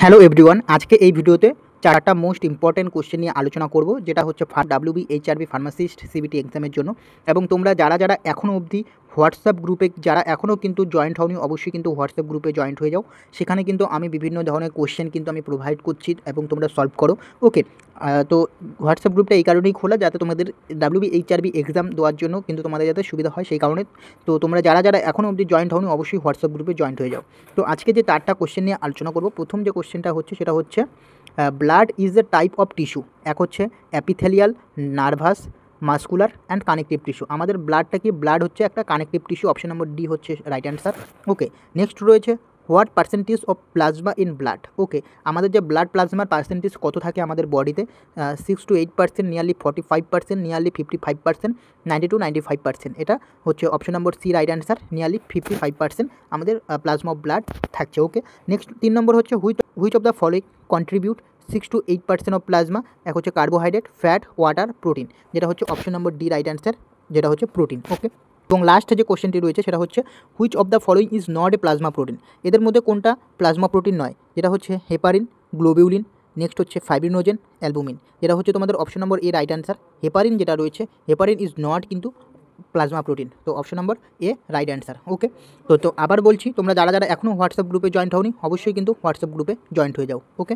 Hello everyone, আজকে এই ভিডিওতে চারটা মোস্ট ইম্পর্টেন্ট কোশ্চেন নিয়ে আলোচনা করব, যেটা হচ্ছে ডাব্লিউবি এইচআরবি ফার্মাসিস্ট সিবিটি এক্সামের জন্য। এবং তোমরা যারা এখনও অবধি হোয়াটসঅ্যাপ গ্রুপে যারা কিন্তু জয়েন্ট হওনি, অবশ্যই কিন্তু হোয়াটসঅ্যাপ গ্রুপে জয়েন্ট হয়ে যাও। সেখানে কিন্তু আমি বিভিন্ন ধরনের কোশ্চেন কিন্তু আমি প্রোভাইড করছি এবং তোমরা সলভ করো। ওকে, তো হোয়াটসঅ্যাপ গ্রুপটা এই কারণেই খোলা যাতে তোমাদের ডাব্লিউবি এইচআরবি এক্সাম দেওয়ার জন্য কিন্তু তোমাদের যাতে সুবিধা হয়, সেই কারণে। তো তোমরা যারা এখনও অবধি জয়েন্ট হওনি, অবশ্যই হোয়াটসঅ্যাপ গ্রুপে জয়েন্ট হয়ে যাও। তো আজকে যে চারটা কোশ্চেন নিয়ে আলোচনা করব, প্রথম যে কোশ্চেনটা হচ্ছে সেটা হচ্ছে blood is a type of tissue. এক হচ্ছে epithelial, nervous, muscular and connective tissue. আমাদের ব্লাডটা কি? ব্লাড হচ্ছে একটা connective tissue. Option number D হচ্ছে রাইট অ্যান্সার। ওকে, নেক্সট রয়েছে what percentage of plasma in blood. Okay, আমাদের যে ব্লাড প্লাজমার পার্সেন্টেজ কত থাকে আমাদের বডিতে? 6 to 8%, নিয়ারলি 45%, নিয়ারলি 55%, 90 to 95%। এটা হচ্ছে option number C right answer. Nearly 55% আমাদের প্লাজমা অফ ব্লাড থাকছে। ওকে, নেক্সট 3 নম্বর হচ্ছে which of the following contribute 6 to 8% of plasma. এক হচ্ছে কার্বোহাইড্রেট, ফ্যাট, ওয়াটার, প্রোটিন, যেটা হচ্ছে option number D right answer, যেটা হচ্ছে প্রোটিন। ওকে, এবং লাস্ট যে কোশ্চেনটি রয়েছে সেটা হচ্ছে which of the following is not a plasma protein. এদের মধ্যে কোনটা প্লাজমা প্রোটিন নয়? যেটা হচ্ছে হেপারিন, গ্লোবিউলিন, নেক্সট হচ্ছে ফাইব্রিনোজেন, অ্যালবুমিন, যেটা হচ্ছে তোমাদের অপশন নম্বর এ রাইট অ্যান্সার। হেপারিন যেটা রয়েছে, হেপারিন ইজ নট কিন্তু প্লাজমা প্রোটিন, তো অপশন নম্বর এ রাইট অ্যান্সার। ওকে, তো আবার বলছি, তোমরা যারা এখনও হোয়াটসঅ্যাপ গ্রুপে জয়েন্ট হওনি, অবশ্যই কিন্তু হোয়াটসঅ্যাপ গ্রুপে জয়েন্ট হয়ে যাও। ওকে।